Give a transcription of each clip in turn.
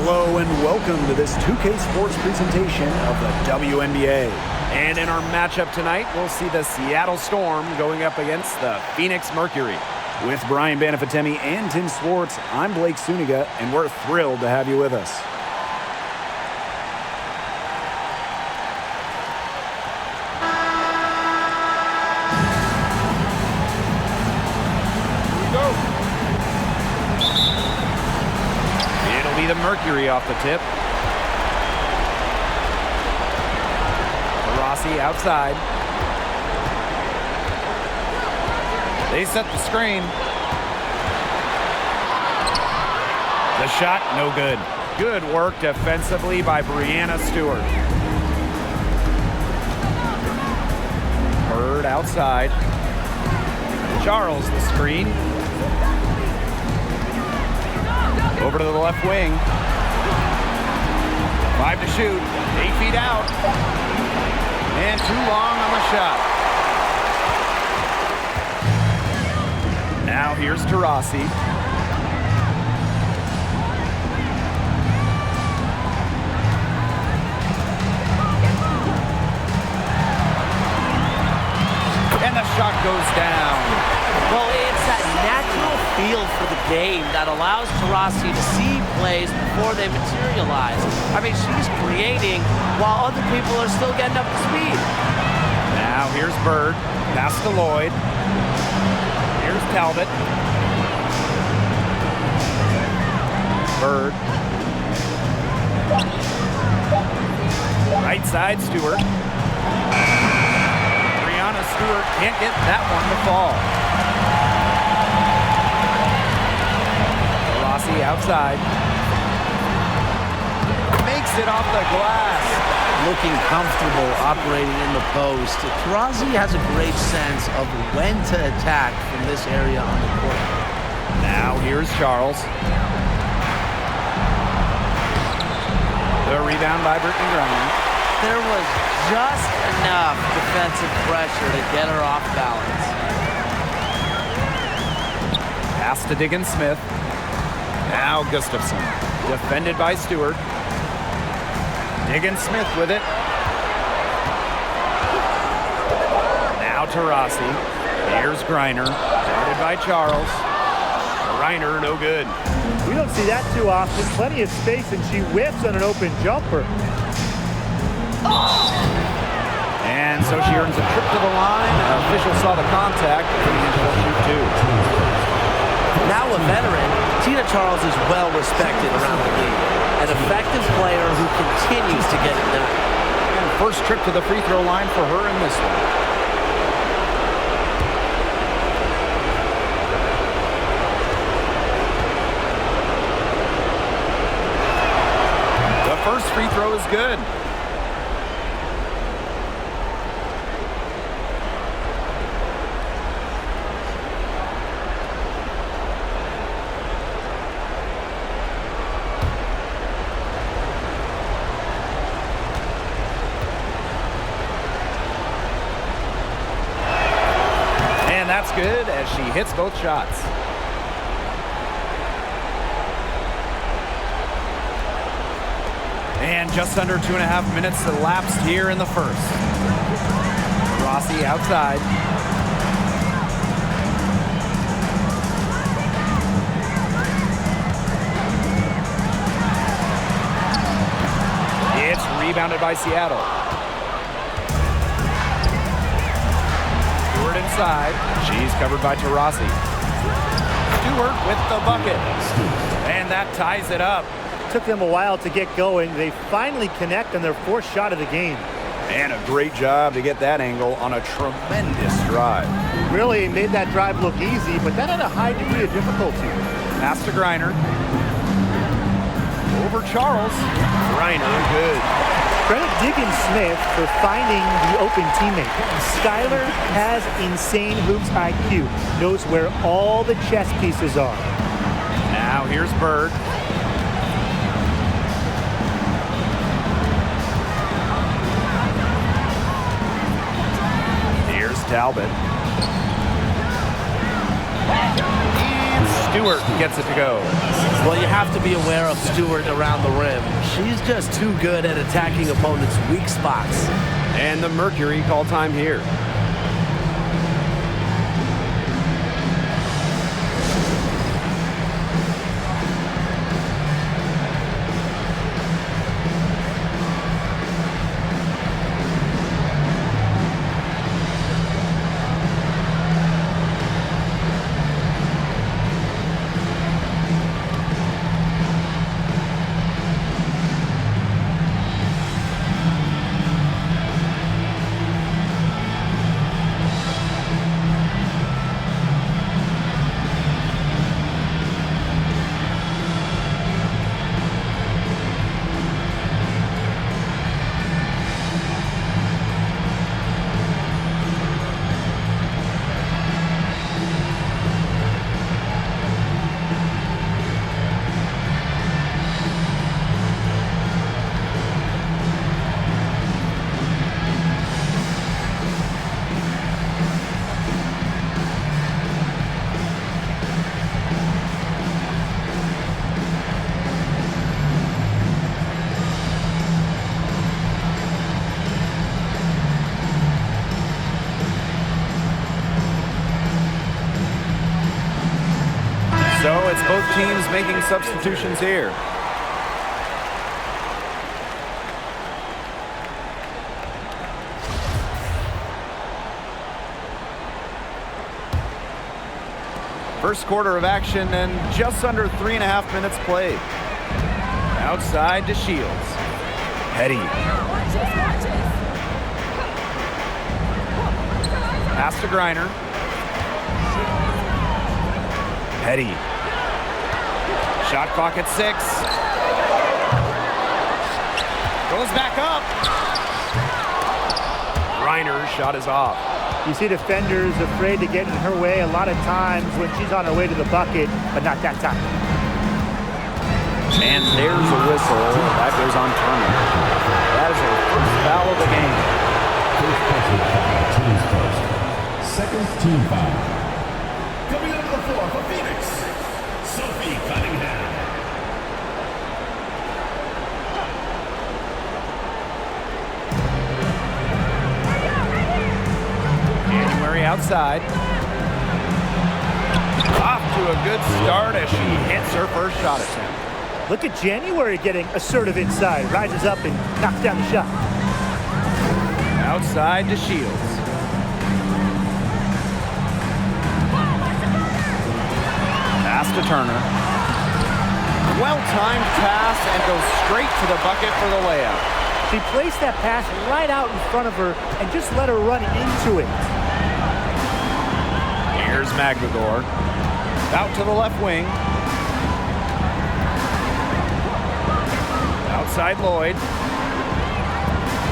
Hello and welcome to this 2K Sports presentation of the WNBA. And in our matchup tonight, we'll see the Seattle Storm going up against the Phoenix Mercury. With Brian Banafatemi and Tim Swartz, I'm Blake Suniga, and we're thrilled to have you with us. The Mercury off the tip. Rossi outside. They set the screen. The shot, no good. Good work defensively by Brianna Stewart. Bird outside. Charles the screen. Over to the left wing. 5 to shoot. 8 feet out. And too long on the shot. Now here's Taurasi. And the shot goes down. Well, it's that natural feel for the game that allows Taurasi to see plays before they materialize. I mean, she's creating while other people are still getting up to speed. Now here's Bird. Pass to Lloyd. Here's Talbot. Bird. Right side, Stewart. Brianna Stewart can't get that one to fall. Outside. Makes it off the glass. Looking comfortable operating in the post. Taurasi has a great sense of when to attack from this area on the court. Now here's Charles. The rebound by Brittany Griner. There was just enough defensive pressure to get her off balance. Pass to Diggins Smith. Now Gustafson, defended by Stewart. Diggins Smith with it. Now Taurasi. Here's Griner, guarded by Charles. Griner, no good. We don't see that too often. Plenty of space, and she whips on an open jumper. And so she earns a trip to the line. Official saw the contact, and she'll shoot two. Now a veteran, Tina Charles is well respected around the league. An effective player who continues to get it done. And first trip to the free throw line for her in this one. The first free throw is good. That's good as she hits both shots. And just under 2.5 minutes elapsed here in the first. Rossi outside. It's rebounded by Seattle. Inside. She's covered by Taurasi. Stewart with the bucket. And that ties it up. Took them a while to get going. They finally connect on their fourth shot of the game. And a great job to get that angle on a tremendous drive. Really made that drive look easy, but that had a high degree of difficulty. Pass to Griner. Over Charles. Griner, good. Credit Diggins Smith for finding the open teammate. Skylar has insane hoops IQ. Knows where all the chess pieces are. Now here's Bird. Here's Talbot. And Stewart gets it to go. Well, you have to be aware of Stewart around the rim. She's just too good at attacking opponents' weak spots. And the Mercury call time here. So it's both teams making substitutions here. First quarter of action and just under 3.5 minutes played. Outside to Shields. Petty. Pass to Griner. Petty. Shot clock at 6. Goes back up. Reiner's shot is off. You see defenders afraid to get in her way a lot of times when she's on her way to the bucket, but not that time. And there's a whistle. That goes on Turner. That is her first foul of the game. Second team foul. Coming onto the floor for Phoenix, Sophie Cunningham. January outside. Off to a good start as she hits her first shot attempt. Look at January getting assertive inside. Rises up and knocks down the shot. Outside to Shields. Pass to Turner. Well-timed pass and goes straight to the bucket for the layup. She placed that pass right out in front of her and just let her run into it. Here's Magdagor. Out to the left wing. Outside Lloyd.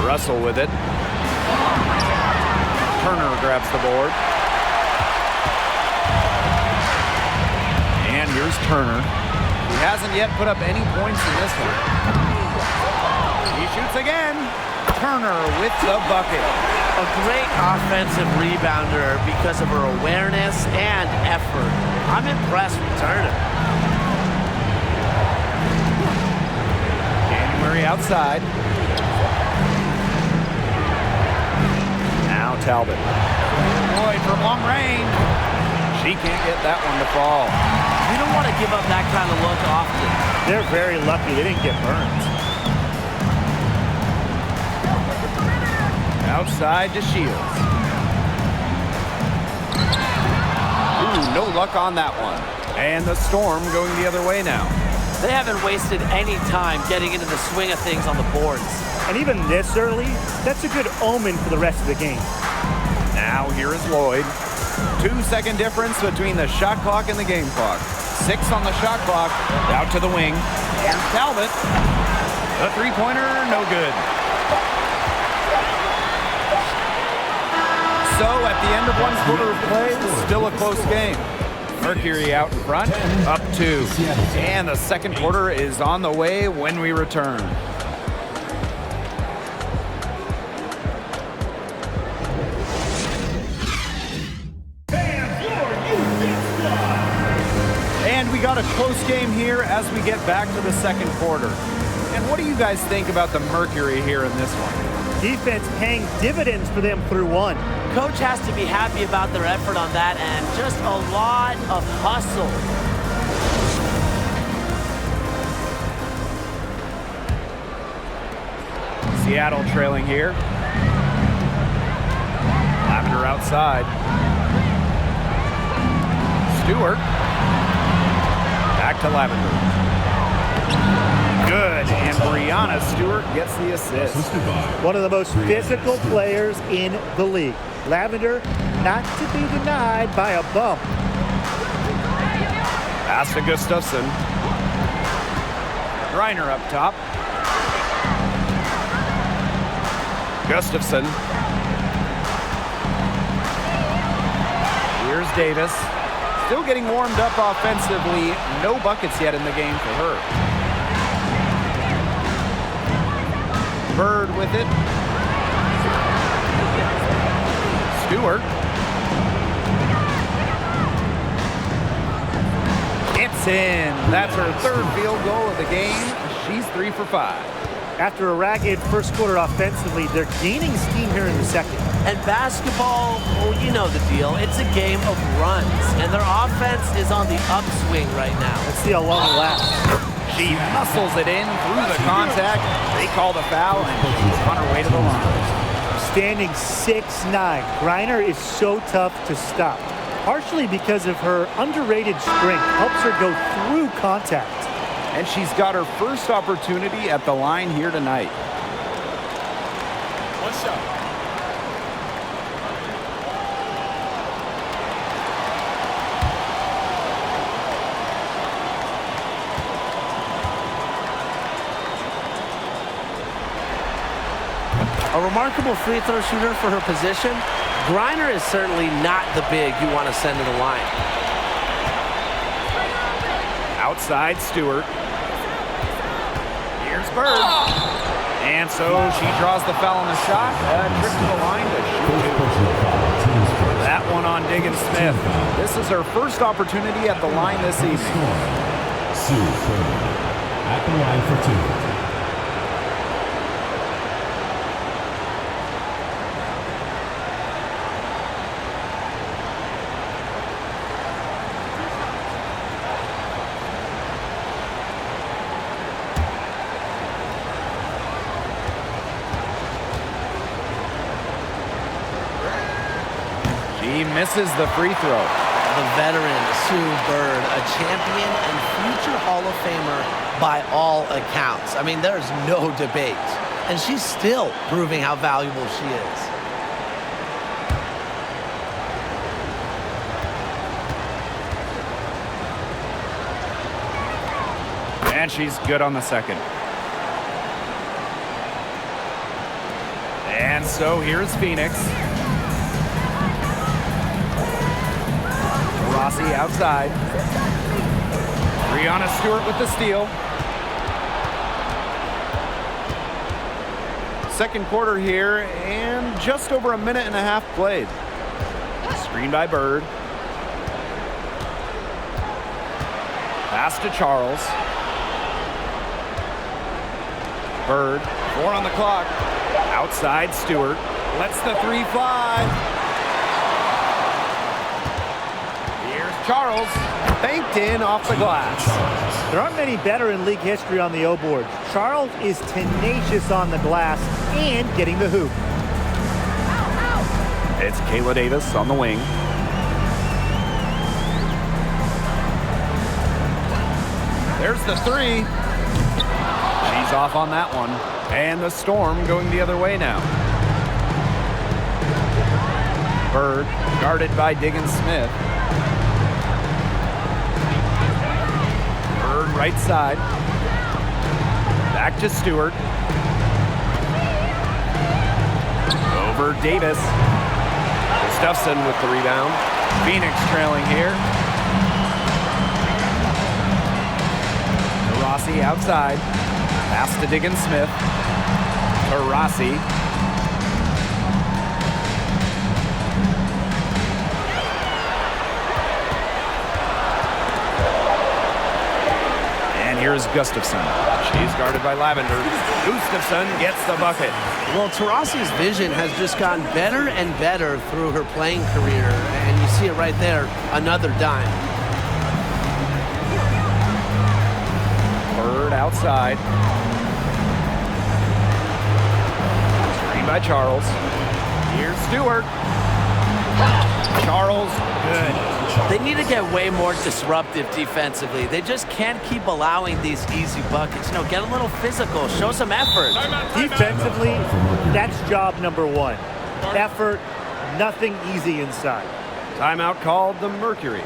Russell with it. Turner grabs the board. And here's Turner. He hasn't yet put up any points in this one. He shoots again. Turner with the bucket. A great offensive rebounder because of her awareness and effort. I'm impressed with Turner. January outside. Now Talbot. Lloyd from long range. She can't get that one to fall. You don't want to give up that kind of look often. They're very lucky they didn't get burned. Outside to Shields. Ooh, no luck on that one. And the Storm going the other way now. They haven't wasted any time getting into the swing of things on the boards. And even this early, that's a good omen for the rest of the game. Now here is Lloyd. 2-second difference between the shot clock and the game clock. 6 on the shot clock. Out to the wing. Here's Talbot. The three-pointer, no good. So at the end of one quarter of play, still a close game. Mercury out in front, up 2. And the second quarter is on the way when we return. And got a close game here as we get back to the second quarter. And what do you guys think about the Mercury here in this one? Defense paying dividends for them through one. Coach has to be happy about their effort on that end. Just a lot of hustle. Seattle trailing here. Lavender outside. Stewart. Back to Lavender. Good, and Brianna Stewart gets the assist. One of the most physical players in the league. Lavender not to be denied by a bump. Pass to Gustafson. Reiner up top. Gustafson. Here's Davis. Still getting warmed up offensively. No buckets yet in the game for her. Bird with it. Stewart. It's in. That's her third field goal of the game. She's 3 for 5. After a ragged first quarter offensively, they're gaining steam here in the second. And basketball, well, you know the deal. It's a game of runs, and their offense is on the upswing right now. Let's see how long it lasts. She muscles it in through the contact. They call the foul, and she's on her way to the line. Standing 6'9", Reiner is so tough to stop, partially because of her underrated strength. Helps her go through contact. And she's got her first opportunity at the line here tonight. One shot. A remarkable free throw shooter for her position. Griner is certainly not the big you want to send to the line. Outside Stewart. Here's Bird. And so she draws the foul on the shot. Trip to the line to shoot. That one on Diggins Smith. This is her first opportunity at the line this evening. Sue Bird at the line for 2. He misses the free throw. The veteran, Sue Bird, a champion and future Hall of Famer by all accounts. I mean, there's no debate. And she's still proving how valuable she is. And she's good on the second. And so here's Phoenix. Rossi outside. Brianna Stewart with the steal. Second quarter here, and just over a minute and a half played. Screen by Bird. Pass to Charles. Bird, 4 on the clock. Outside Stewart. Lets the 3 fly. Charles banked in off the glass. There aren't many better in league history on the O board. Charles is tenacious on the glass and getting the hoop. It's Kayla Davis on the wing. There's the 3. She's off on that one. And the Storm going the other way now. Bird guarded by Diggins Smith. Right side. Back to Stewart. Over Davis. Gustafson with the rebound. Phoenix trailing here. Rossi outside. Pass to Diggins Smith. To Rossi. here's Gustafson. She's guarded by Lavender. Gustafson gets the bucket. Well, Taurasi's vision has just gotten better and better through her playing career, and you see it right there, another dime. Bird outside. Screen by Charles. Here's Stewart. Charles, good. They need to get way more disruptive defensively. They just can't keep allowing these easy buckets. You know, get a little physical, show some effort. Defensively, that's job number one. Effort, nothing easy inside. Timeout called the Mercury.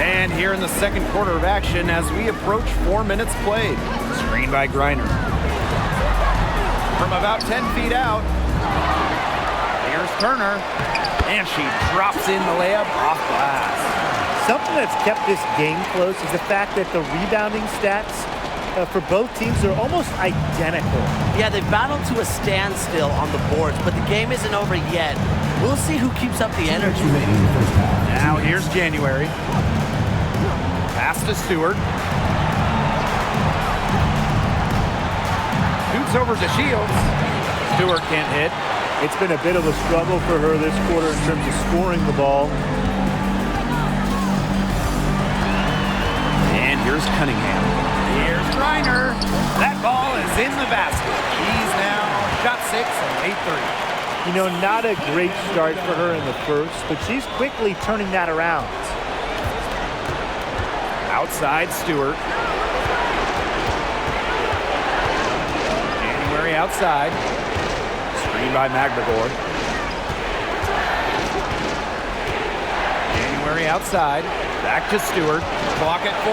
And here in the second quarter of action as we approach 4 minutes played. Screen by Griner. From about 10 feet out. Here's Turner. And she drops in the layup off glass. Something that's kept this game close is the fact that the rebounding stats for both teams are almost identical. Yeah, they battled to a standstill on the boards, but the game isn't over yet. We'll see who keeps up the energy. Now here's January. Pass to Stewart. Shoots over to Shields. Stewart can't hit. It's been a bit of a struggle for her this quarter in terms of scoring the ball. And here's Cunningham. Here's Griner. That ball is in the basket. He's now shot 6 and made 3. You know, not a great start for her in the first, but she's quickly turning that around. Outside Stewart. January outside. Screen by McGregor. January outside. Back to Stewart. Clock at 4.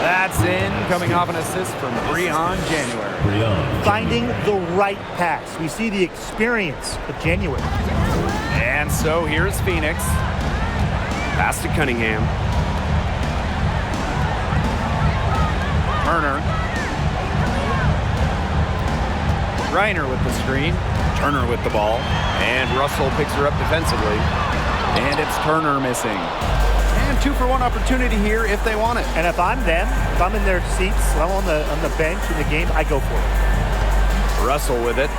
That's in, coming off an assist from Breon January. Finding the right pass. We see the experience of January. And so here's Phoenix. Pass to Cunningham. Turner. Griner with the screen. Turner with the ball. And Russell picks her up defensively. And it's Turner missing. And 2-for-1 opportunity here if they want it. And if I'm them, if I'm in their seats, I'm on the bench in the game, I go for it. Russell with it.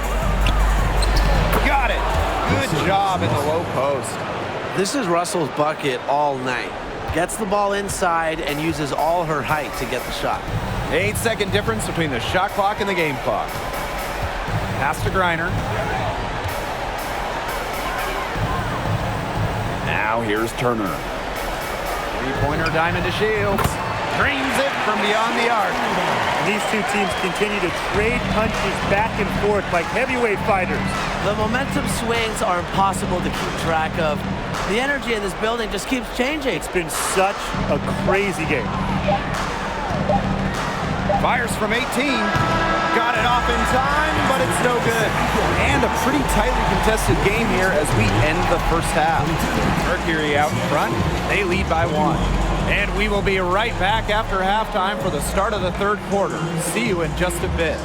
Got it. Good job in the low post. This is Russell's bucket all night. Gets the ball inside and uses all her height to get the shot. 8-second difference between the shot clock and the game clock. Pass to Griner. Now here's Turner. Three-pointer diamond to Shields. Drains it from beyond the arc. These two teams continue to trade punches back and forth like heavyweight fighters. The momentum swings are impossible to keep track of. The energy in this building just keeps changing. It's been such a crazy game. Fires from 18. Got it off in time, but it's no good. And a pretty tightly contested game here as we end the first half. Mercury out in front. They lead by 1. And we will be right back after halftime for the start of the third quarter. See you in just a bit.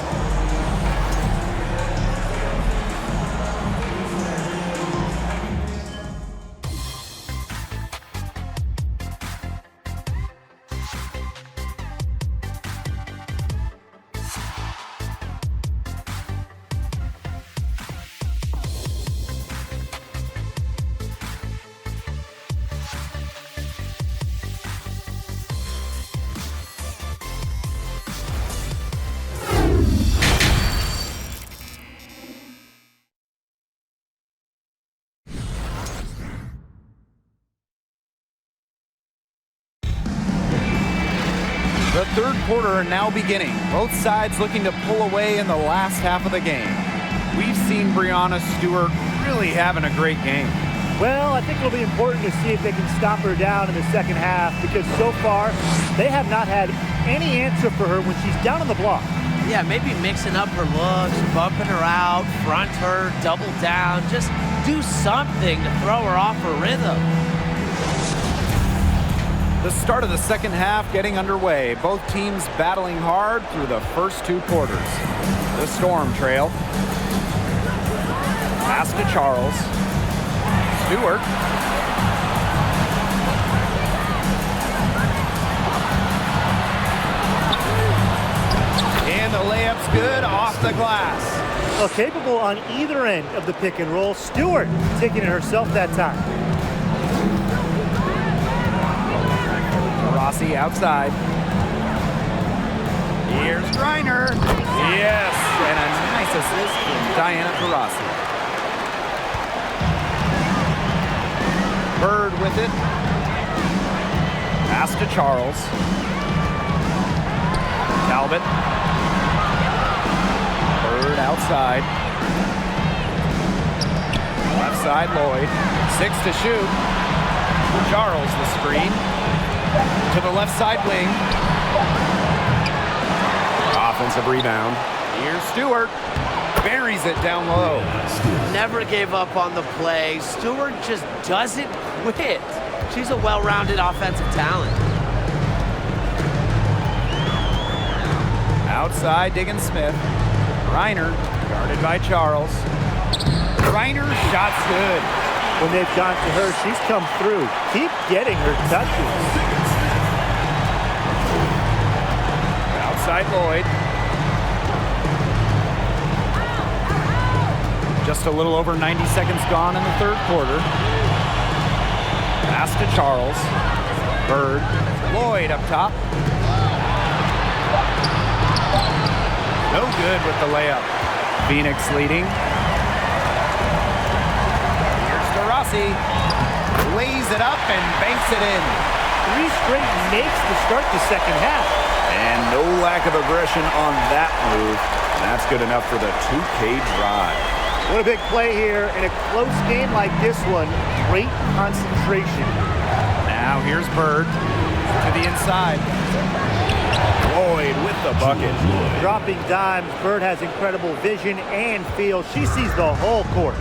The third quarter now beginning. Both sides looking to pull away in the last half of the game. We've seen Breanna Stewart really having a great game. Well, I think it'll be important to see if they can stop her down in the second half, because so far they have not had any answer for her when she's down on the block. Yeah, maybe mixing up her looks, bumping her out, front her, double down. Just do something to throw her off her rhythm. The start of the second half getting underway. Both teams battling hard through the first 2 quarters. The Storm trail. Pass to Charles. Stewart. And the layup's good off the glass. Well, capable on either end of the pick and roll. Stewart taking it herself that time. Rossi outside. Here's Griner. Yes, and a nice assist from Diana Taurasi. Bird with it. Pass to Charles. Talbot. Bird outside. Left side, Lloyd. 6 to shoot. Charles the screen. To the left side wing. Offensive rebound. Here's Stewart. Buries it down low. Never gave up on the play. Stewart just doesn't quit. She's a well-rounded offensive talent. Outside, Diggins Smith. Reiner, guarded by Charles. Reiner, shot's good. When they've gone to her, she's come through. Keep getting her touches. Outside Lloyd. Just a little over 90 seconds gone in the third quarter. Pass to Charles. Bird. Lloyd up top. No good with the layup. Phoenix leading. Here's Taurasi. Lays it up and banks it in. 3 straight makes to start the second half. And no lack of aggression on that move. That's good enough for the 2K drive. What a big play here in a close game like this one. Great concentration. Now here's Bird to the inside. Lloyd with the bucket. Dropping dimes, Bird has incredible vision and feel. She sees the whole court.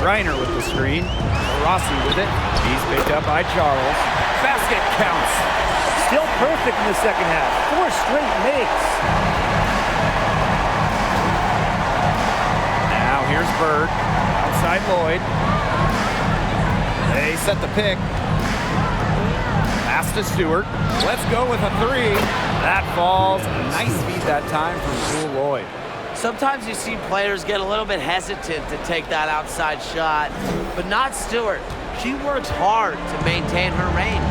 Reiner with the screen. Rossi with it. He's picked up by Charles. Basket counts. Still perfect in the second half. 4 straight makes. Now here's Bird. Outside Lloyd. They set the pick. Pass to Stewart. Let's go with a 3. That falls. Nice feed that time from Jewel Lloyd. Sometimes you see players get a little bit hesitant to take that outside shot, but not Stewart. She works hard to maintain her range.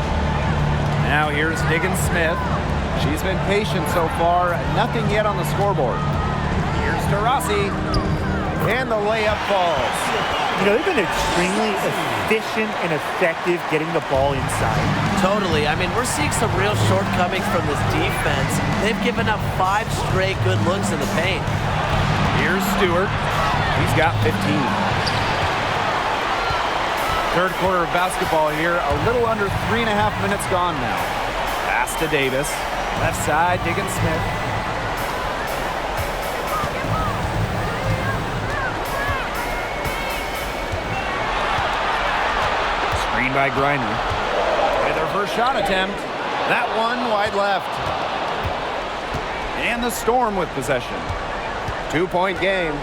Now here's Diggins Smith. She's been patient so far. Nothing yet on the scoreboard. Here's Taurasi. And the layup falls. You know, they've been extremely efficient and effective getting the ball inside. Totally. I mean, we're seeing some real shortcomings from this defense. They've given up 5 straight good looks in the paint. Here's Stewart. He's got 15. Third quarter of basketball here. A little under 3.5 minutes gone now. Pass to Davis. Left side, digging Smith. Screen by Griner. With her first shot attempt. That one wide left. And the Storm with possession. 2-point game.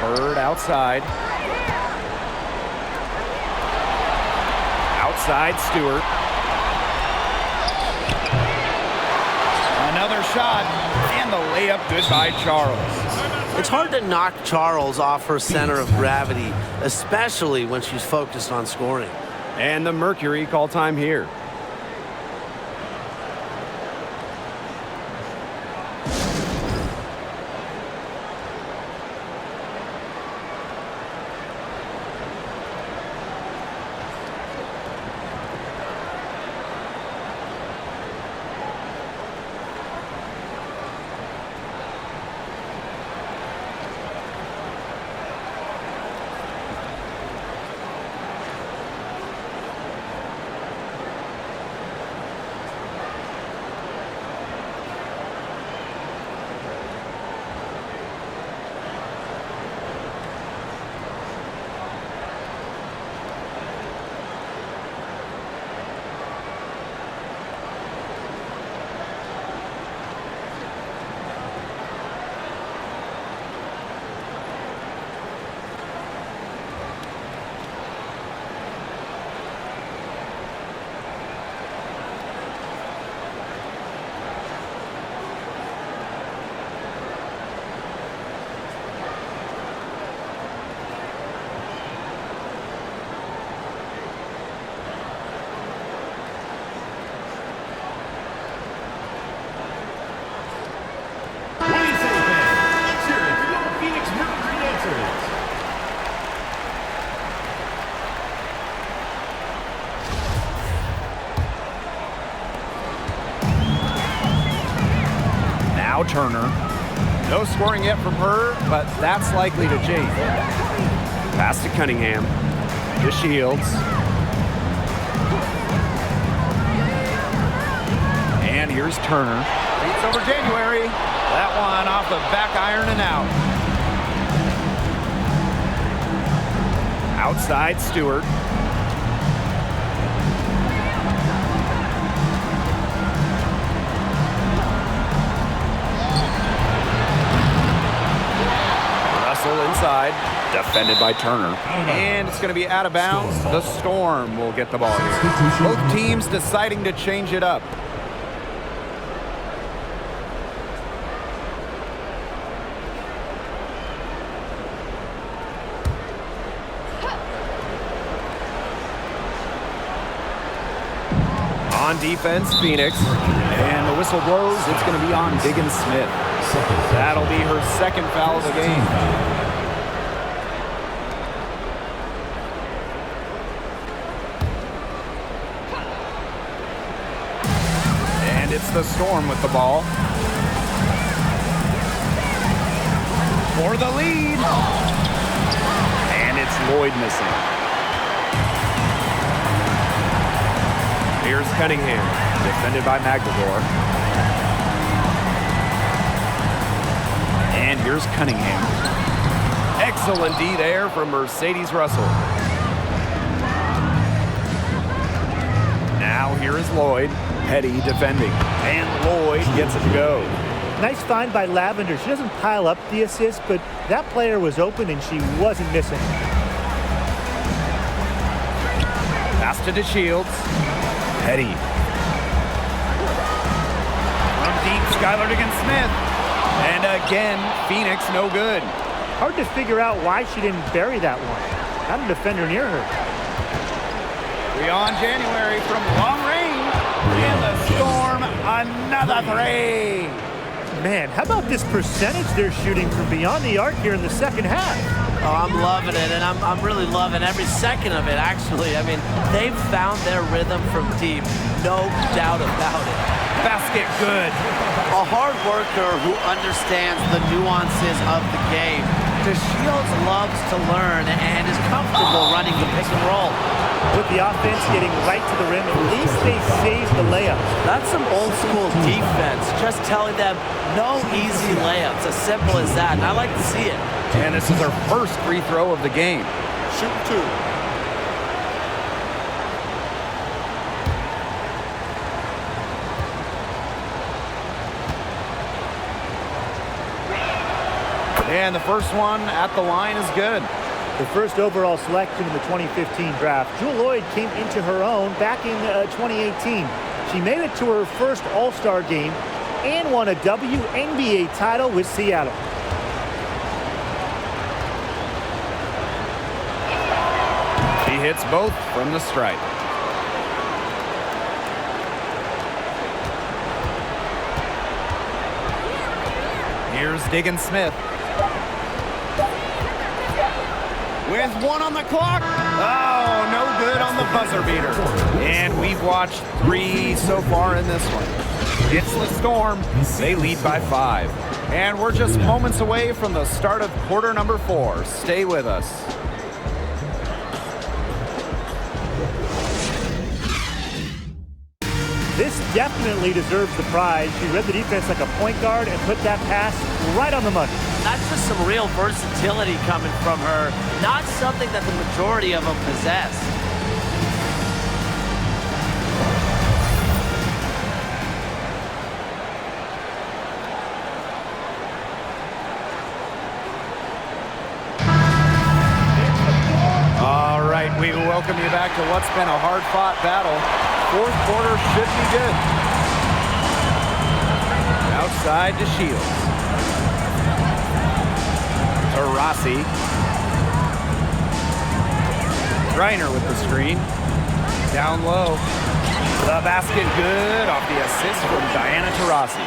Bird outside. Outside Stewart. Another shot. And the layup good by Charles. It's hard to knock Charles off her center of gravity, especially when she's focused on scoring. And the Mercury call time here. Turner. No scoring yet from her, but that's likely to change. Pass to Cunningham. To Shields. And here's Turner. Beats over January. That one off the back iron and out. Outside Stewart. Inside, defended by Turner. And it's going to be out of bounds. The Storm will get the ball here. Both teams deciding to change it up. On defense, Phoenix. And the whistle blows. It's going to be on Diggins Smith. That'll be her second foul of the game. It's the Storm with the ball. For the lead. And it's Lloyd missing. Here's Cunningham, defended by Magdalor. And here's Cunningham. Excellent D there from Mercedes Russell. Now here is Lloyd. Petty defending. And Lloyd gets it to go. Nice find by Lavender. She doesn't pile up the assist, but that player was open and she wasn't missing. Pass to DeShields. Petty. From deep, Skylar against Smith. And again, Phoenix no good. Hard to figure out why she didn't bury that one. Not a defender near her. Beyond January from long range. And the Storm, another three. Man, how about this percentage they're shooting from beyond the arc here in the second half? Oh, I'm loving it, and I'm really loving every second of it, actually. I mean, they've found their rhythm from deep, no doubt about it. Basket good. A hard worker who understands the nuances of the game. DeShields loves to learn and is comfortable running the pick and roll. With the offense getting right to the rim, at least they saved the layup. That's some old school defense, just telling them no easy layups, as simple as that, and I like to see it. And this is our first free throw of the game. Shoot 2. And the first one at the line is good. The first overall selection in the 2015 draft, Jewell Loyd came into her own back in 2018. She made it to her first All-Star game and won a WNBA title with Seattle. She hits both from the stripe. Here's Diggin Smith. With 1 on the clock. Oh, no good on the buzzer beater. And we've watched 3 so far in this one. It's the Storm. They lead by 5. And we're just moments away from the start of quarter number 4. Stay with us. This definitely deserves the prize. She read the defense like a point guard and put that pass right on the money. That's just some real versatility coming from her, not something that the majority of them possess. All right, we welcome you back to what's been a hard-fought battle. Fourth quarter should be good. Outside to Shields. To Rossi. Reiner with the screen. Down low. The basket good off the assist from Diana Taurasi.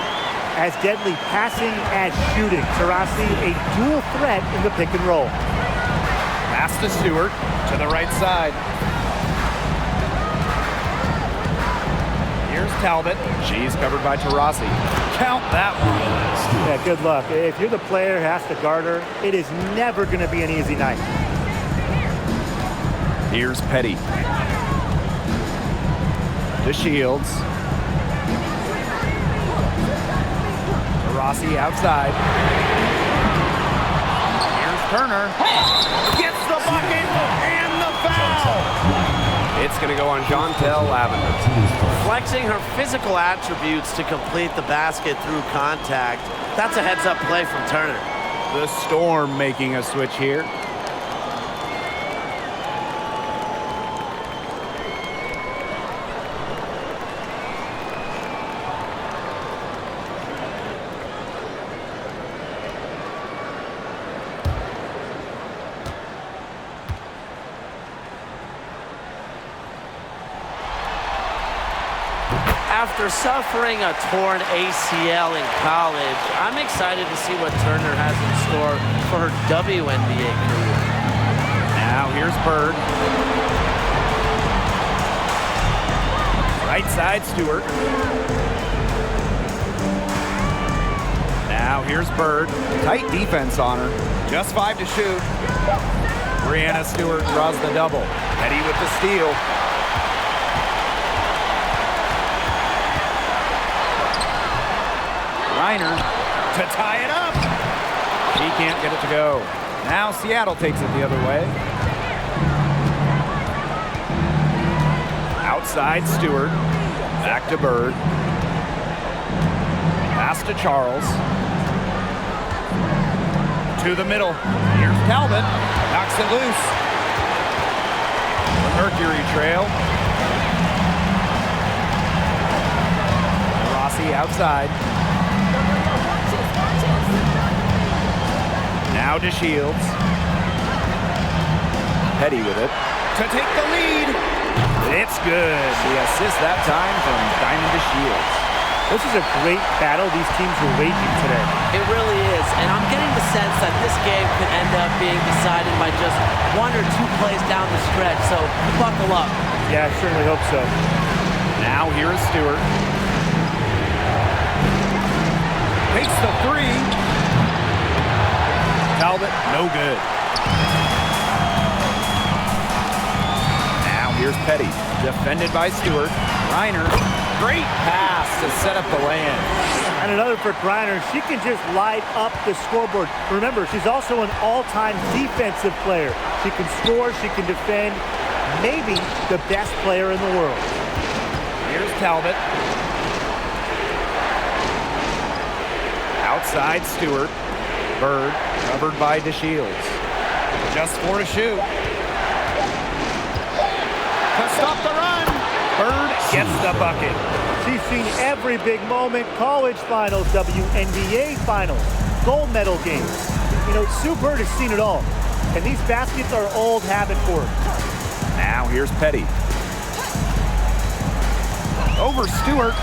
As deadly passing as shooting, Taurasi a dual threat in the pick and roll. Pass to Stewart to the right side. Here's Talbot. She's covered by Taurasi. Count that one. Yeah, good luck. If you're the player who has to guard her, it is never going to be an easy night. Here's Petty. To Shields. Taurasi outside. Here's Turner. Gets the bucket and the foul. It's going to go on Jontel Lavender. Flexing her physical attributes to complete the basket through contact. That's a heads-up play from Turner. The Storm making a switch here. After suffering a torn ACL in college, I'm excited to see what Turner has in store for her WNBA career. Now here's Bird. Right side Stewart. Now here's Bird. Tight defense on her. Just 5 to shoot. Brianna Stewart draws the double. Petty with the steal. Reiner to tie it up. She can't get it to go. Now Seattle takes it the other way. Outside Stewart. Back to Bird. Pass to Charles. To the middle. Here's Talbot. Knocks it loose. The Mercury trail. Rossi outside. Now to Shields. Petty with it. To take the lead. It's good. The assist that time from Diamond to Shields. This is a great battle these teams are waging today. It really is, and I'm getting the sense that this game could end up being decided by just 1 or 2 plays down the stretch, so buckle up. Yeah, I certainly hope so. Now here is Stewart. Takes the 3. Talbot, no good. Now here's Petty. Defended by Stewart. Reiner. Great pass to set up the land. And another for Griner. She can just light up the scoreboard. Remember, she's also an all-time defensive player. She can score, she can defend. Maybe the best player in the world. Here's Talbot. Outside Stewart. Bird covered by DeShields. Just 4 to shoot. To stop the run. Bird gets the bucket. She's seen every big moment. College finals, WNBA finals, gold medal games. You know, Sue Bird has seen it all. And these baskets are old habit for her. Now here's Petty. Over Stewart.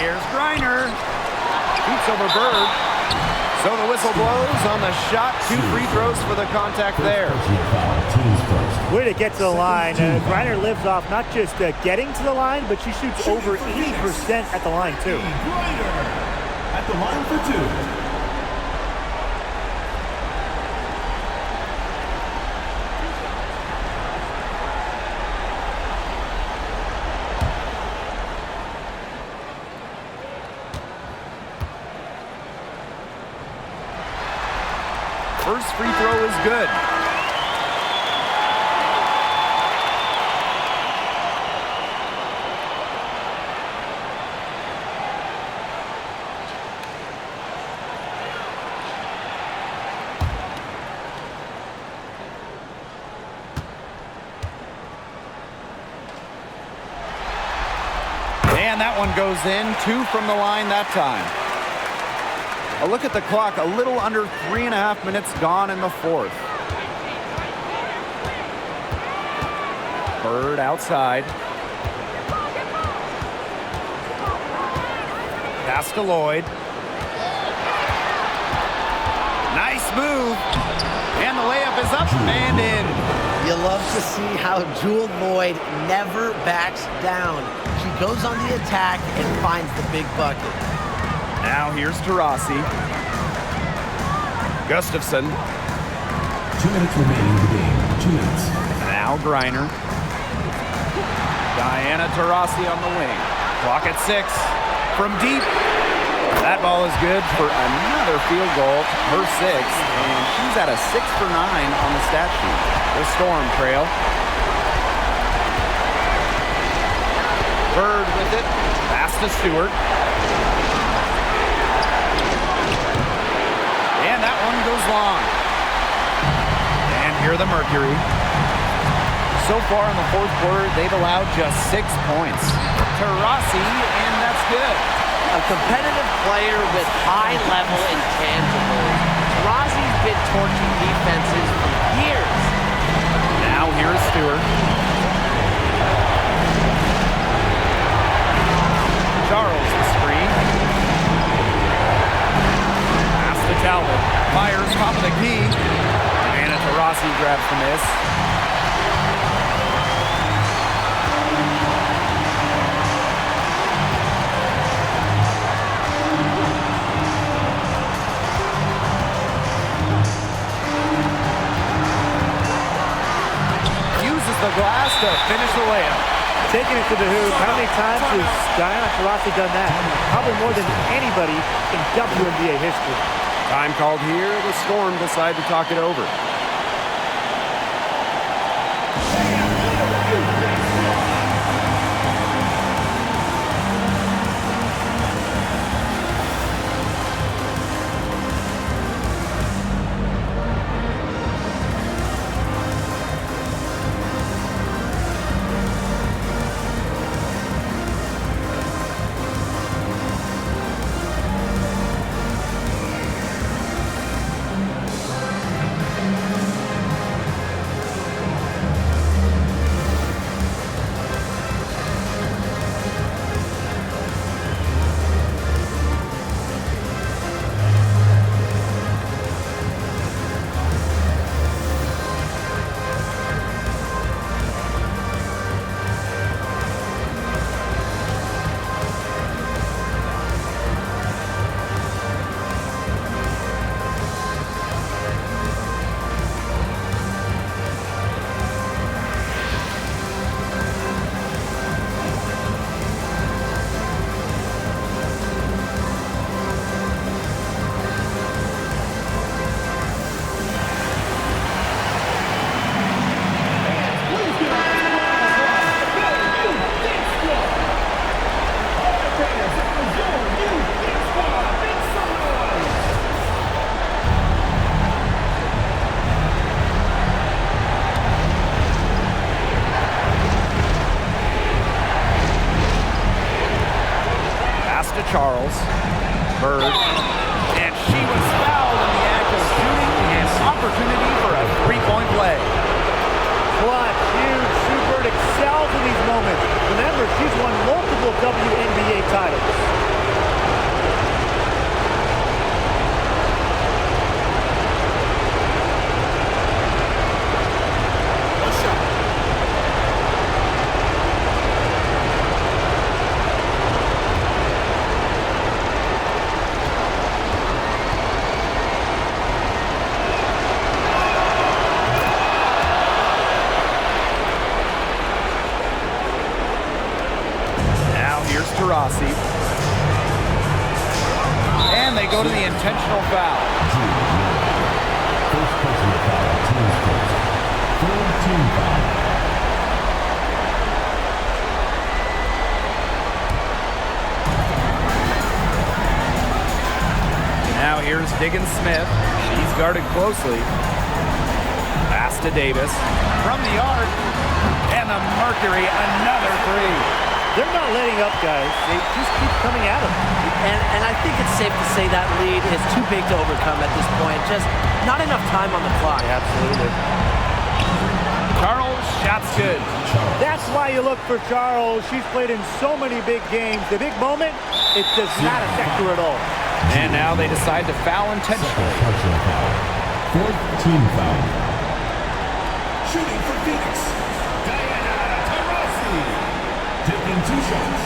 Here's Griner. Shoots over Bird. So the whistle blows on the shot. 2 free throws for the contact there. Way to get to the line. Griner lives off not just getting to the line, but she shoots over 80% at the line, too. Griner at the line for 2. First free throw is good. And that one goes in. 2 from the line that time. A look at the clock, a little under 3.5 minutes gone in the 4th. Bird outside. Pass to Lloyd. Nice move. And the layup is up and in. You love to see how Jewel Lloyd never backs down. She goes on the attack and finds the big bucket. Now here's Taurasi. Gustafson. 2 minutes remaining in the game. 2 minutes. Now Griner. Diana Taurasi on the wing. Clock at 6. From deep. That ball is good for another field goal, her 6th, and she's at a 6 for 9 on the stat sheet. The Storm trail. Bird with it. Pass to Stewart. And that one goes long. And here are the Mercury. So far in the 4th quarter, they've allowed just 6 points. Taurasi, and that's good. A competitive player with high-level intangibles. Taurasi's been torching defenses for years. Now here's Stewart. Charles the screen. Pass to Talbot. Fires top of the key. And Taurasi grabs the miss. Uses the glass to finish the layup. Taking it to the hoop. How many times has Diana Taurasi done that? Probably more than anybody in WNBA history. Time called here. The Storm decide to talk it over. Charles. Bird. And she was fouled in the act of shooting, and opportunity for a three-point play. Clutch, huge. Sue Bird excels in these moments. Remember, she's won multiple WNBA titles. Rossi. And they go to the intentional foul. First personal foul, team's first. Third team foul. Now here's Diggins Smith. She's guarded closely. Pass to Davis. From the arc. And the Mercury, another three. They're not letting up, guys. They just keep coming at them. And I think it's safe to say that lead is too big to overcome at this point. Just not enough time on the clock. Yeah, absolutely. Charles, shot's good. That's why you look for Charles. She's played in so many big games. The big moment, it does not affect her at all. And now they decide to foul intentionally. Personal foul. Fourth team foul. Shooting for Phoenix. Taking 2 shots.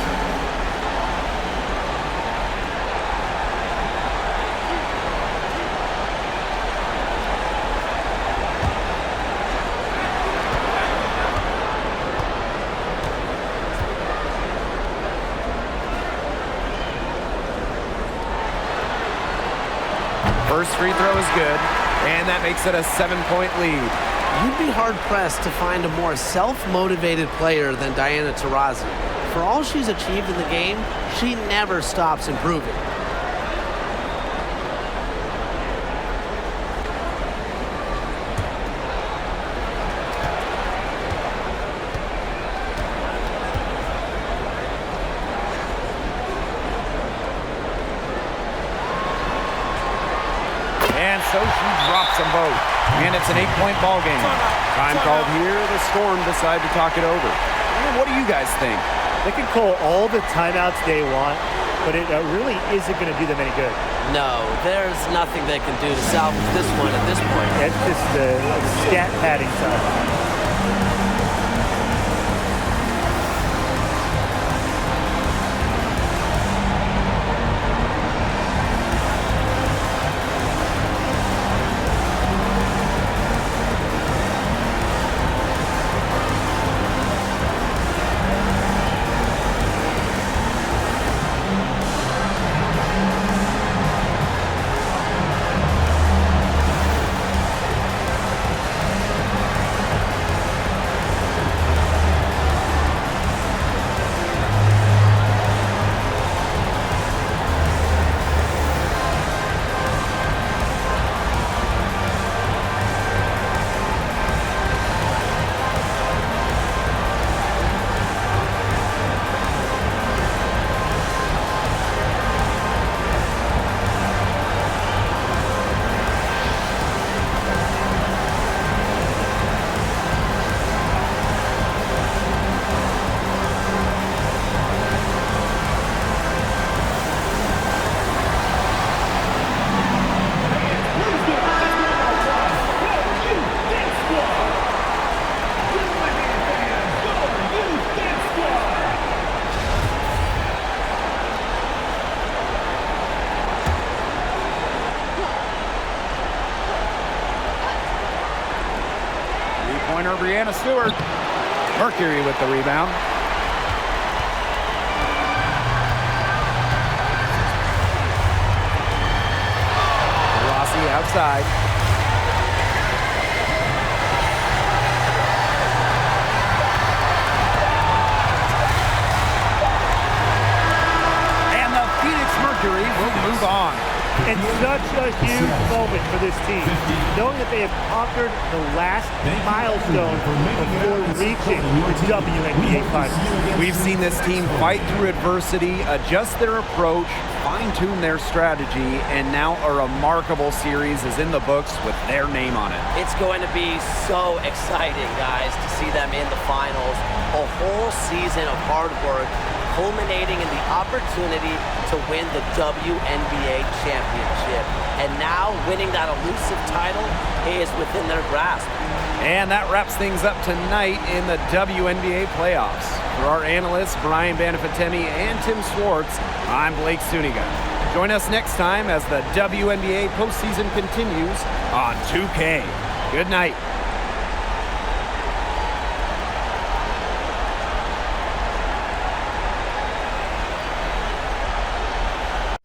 First free throw is good, and that makes it a 7-point lead. You'd be hard-pressed to find a more self-motivated player than Diana Taurasi. For all she's achieved in the game, she never stops improving. And so she drops them both. And it's an 8-point ball game. Time called here. The Storm decide to talk it over. What do you guys think? They can call all the timeouts they want, but it really isn't going to do them any good. No, there's nothing they can do to salvage this one at this point. That's just the stat padding time. Brianna Stewart. Mercury with the rebound. Rossi outside. And the Phoenix Mercury will move on. And It's such a huge moment for this team, knowing that they have conquered the last milestone before reaching the WNBA Finals. We've seen this team fight through adversity, adjust their approach, fine-tune their strategy, and now a remarkable series is in the books with their name on it. It's going to be so exciting, guys, to see them in the finals. A whole season of hard work culminating in the opportunity to win the WNBA championship. And now winning that elusive title is within their grasp. And that wraps things up tonight in the WNBA playoffs. For our analysts, Brian Banafitemi and Tim Swartz, I'm Blake Suniga. Join us next time as the WNBA postseason continues on 2K. Good night.